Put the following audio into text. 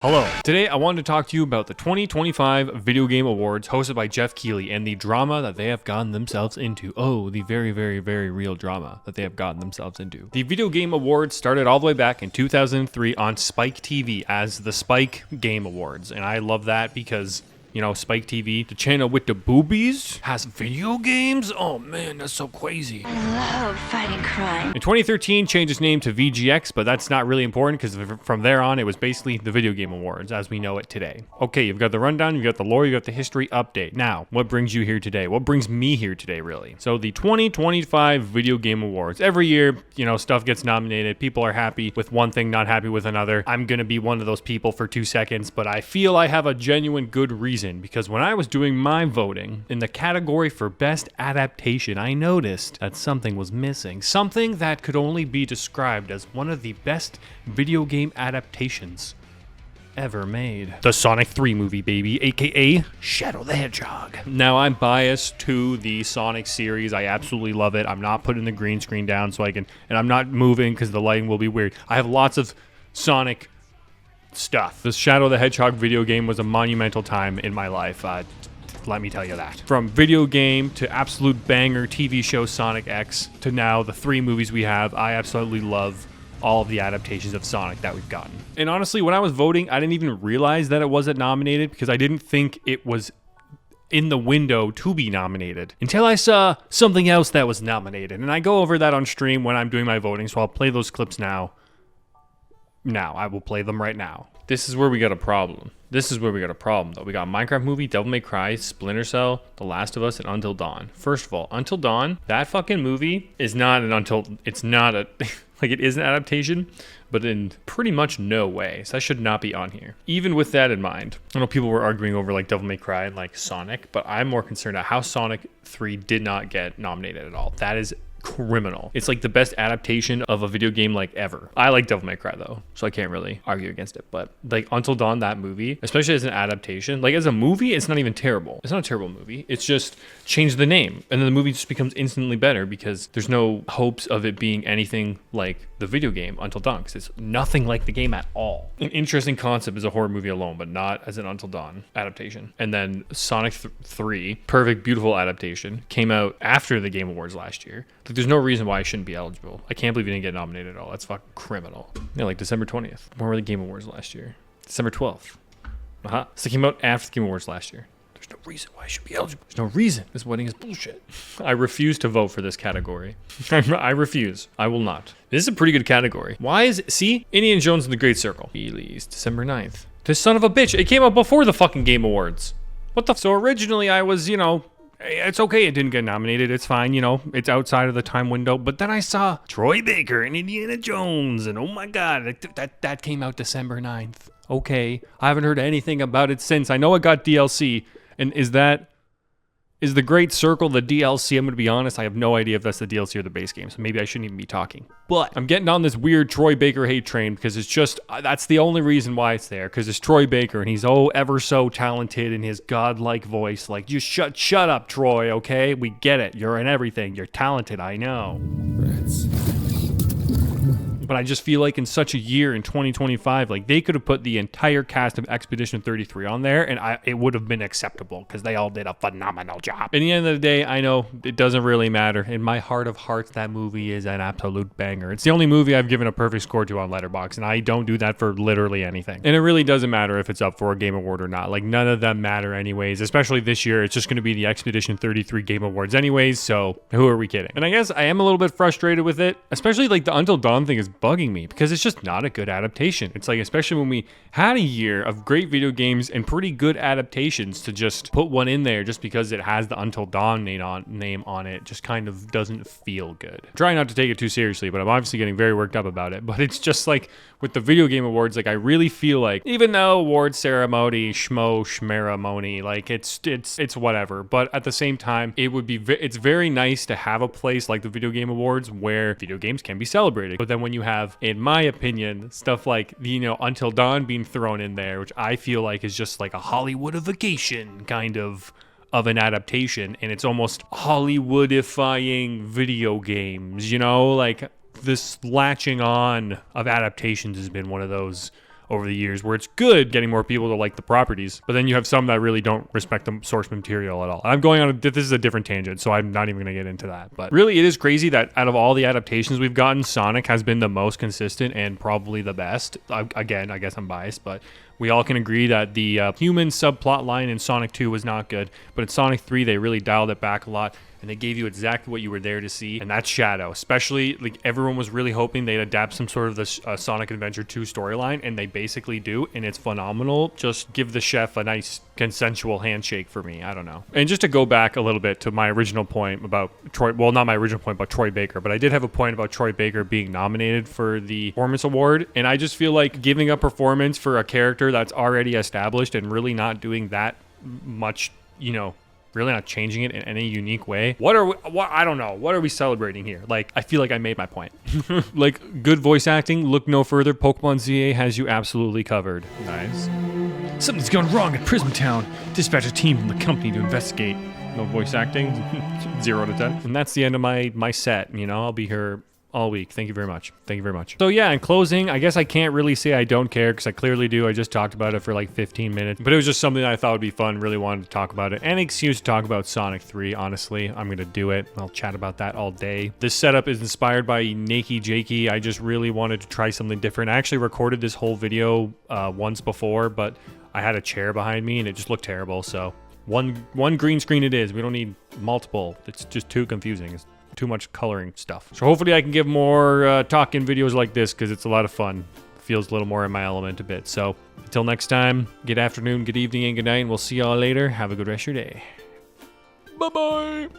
Hello. Today I wanted to talk to you about the 2025 Video Game Awards hosted by Jeff Keighley and the drama that they have gotten themselves into. Oh, the very, very, very real drama that they have gotten themselves into. The Video Game Awards started all the way back in 2003 on Spike TV as the Spike Game Awards. And I love that because, you know, Spike TV, the channel with the boobies, has video games? Oh man, that's so crazy. I love fighting crime. In 2013, changed its name to VGX, but that's not really important because from there on, it was basically the Video Game Awards as we know it today. Okay, you've got the rundown, you've got the lore, you've got the history update. Now, what brings you here today? What brings me here today, really? So the 2025 Video Game Awards. Every year, you know, stuff gets nominated. People are happy with one thing, not happy with another. I'm gonna be one of those people for 2 seconds, but I feel I have a genuine good reason. Because when I was doing my voting in the category for best adaptation, I noticed that something was missing. Something that could only be described as one of the best video game adaptations ever made. The Sonic 3 movie, baby, aka Shadow the Hedgehog. Now, I'm biased to the Sonic series. I absolutely love it. I'm not putting the green screen down so I can, and I'm not moving because the lighting will be weird. I have lots of Sonic stuff. The Shadow the Hedgehog video game was a monumental time in my life. Let me tell you that. From video game to absolute banger TV show Sonic X to now the 3 movies we have, I absolutely love all of the adaptations of Sonic that we've gotten. And honestly, when I was voting, I didn't even realize that it wasn't nominated because I didn't think it was in the window to be nominated until I saw something else that was nominated. And I go over that on stream when I'm doing my voting, so I'll play those clips now. I will play them right now. This is where we got a problem. Though. We got Minecraft movie, Devil May Cry, Splinter Cell, The Last of Us, and Until Dawn. First of all, Until Dawn, that fucking movie is not it's not a, like it is an adaptation, but in pretty much no way. So that should not be on here. Even with that in mind, I know people were arguing over like Devil May Cry and like Sonic, but I'm more concerned at how Sonic 3 did not get nominated at all. That is criminal. It's like the best adaptation of a video game like ever. I like Devil May Cry though, so I can't really argue against it. But like Until Dawn, that movie, especially as an adaptation, like as a movie, it's not even terrible. It's not a terrible movie. It's just changed the name, and then the movie just becomes instantly better because there's no hopes of it being anything like the video game Until Dawn, because it's nothing like the game at all. An interesting concept as a horror movie alone, but not as an Until Dawn adaptation. And then Sonic 3, perfect, beautiful adaptation, came out after the Game Awards last year. Like, there's no reason why I shouldn't be eligible. I can't believe he didn't get nominated at all. That's fucking criminal. Yeah, like December 20th. When were the Game Awards last year? December 12th. So it came out after the Game Awards last year. There's no reason why I should be eligible. There's no reason. This wedding is bullshit. I refuse to vote for this category. I refuse. I will not. This is a pretty good category. Why is it? See? Indiana Jones and the Great Circle. Released December 9th. This son of a bitch. It came out before the fucking Game Awards. What the? So originally I was, you know, it's okay it didn't get nominated. It's fine, you know, it's outside of the time window. But then I saw Troy Baker and Indiana Jones, and oh my God, that came out December 9th. Okay, I haven't heard anything about it since. I know it got DLC, and is the Great Circle the DLC? I'm going to be honest, I have no idea if that's the DLC or the base game, so maybe I shouldn't even be talking. But I'm getting on this weird Troy Baker hate train because it's just, that's the only reason why it's there, because it's Troy Baker, and he's ever so talented in his godlike voice. Like, just shut up, Troy, okay? We get it. You're in everything. You're talented, I know. Rats. But I just feel like in such a year in 2025, like they could have put the entire cast of Expedition 33 on there and it would have been acceptable because they all did a phenomenal job. In the end of the day, I know it doesn't really matter. In my heart of hearts, that movie is an absolute banger. It's the only movie I've given a perfect score to on Letterboxd, and I don't do that for literally anything. And it really doesn't matter if it's up for a Game Award or not. Like, none of them matter anyways, especially this year. It's just going to be the Expedition 33 Game Awards anyways, so who are we kidding? And I guess I am a little bit frustrated with it, especially like the Until Dawn thing is bugging me because it's just not a good adaptation. It's like, especially when we had a year of great video games and pretty good adaptations, to just put one in there just because it has the Until Dawn name on it just kind of doesn't feel good. Try not to take it too seriously, but I'm obviously getting very worked up about it. But it's just like with the Video Game Awards, like I really feel like, even though award ceremony, schmeramony, like it's whatever, but at the same time, it's very nice to have a place like the Video Game Awards where video games can be celebrated. But then when you have, in my opinion, stuff like, you know, Until Dawn being thrown in there, which I feel like is just like a Hollywoodification kind of an adaptation, and it's almost Hollywoodifying video games, you know, like this latching on of adaptations has been one of those over the years, where it's good getting more people to like the properties, but then you have some that really don't respect the source material at all. I'm going on, this is a different tangent, so I'm not even going to get into that. But really, it is crazy that out of all the adaptations we've gotten, Sonic has been the most consistent and probably the best. Again, I guess I'm biased, but we all can agree that the human subplot line in Sonic 2 was not good, but in Sonic 3, they really dialed it back a lot, and they gave you exactly what you were there to see, and that's Shadow. Especially, like, everyone was really hoping they'd adapt some sort of the Sonic Adventure 2 storyline, and they basically do, and it's phenomenal. Just give the chef a nice consensual handshake for me. I don't know. And just to go back a little bit to my original point about Troy, well, not my original point about Troy Baker, but I did have a point about Troy Baker being nominated for the Performance Award, and I just feel like giving a performance for a character that's already established and really not doing that much, you know, really not changing it in any unique way. I don't know. What are we celebrating here? Like, I feel like I made my point. Like, good voice acting, look no further. Pokemon ZA has you absolutely covered. Nice. Something's gone wrong at Prism Town. Dispatch a team from the company to investigate. No voice acting. 0 to 10. And that's the end of my set. You know, I'll be here all week. Thank you very much. Thank you very much. So yeah, in closing, I guess I can't really say I don't care because I clearly do. I just talked about it for like 15 minutes, but it was just something that I thought would be fun. Really wanted to talk about it. Any excuse to talk about Sonic 3, honestly. I'm going to do it. I'll chat about that all day. This setup is inspired by Nakey Jakey. I just really wanted to try something different. I actually recorded this whole video once before, but I had a chair behind me and it just looked terrible. So one green screen it is. We don't need multiple. It's just too confusing. It's too much coloring stuff. So hopefully I can give more talking videos like this because it's a lot of fun. Feels a little more in my element a bit. So until next time, good afternoon, good evening, and good night, and we'll see y'all later. Have a good rest of your day. Bye-bye.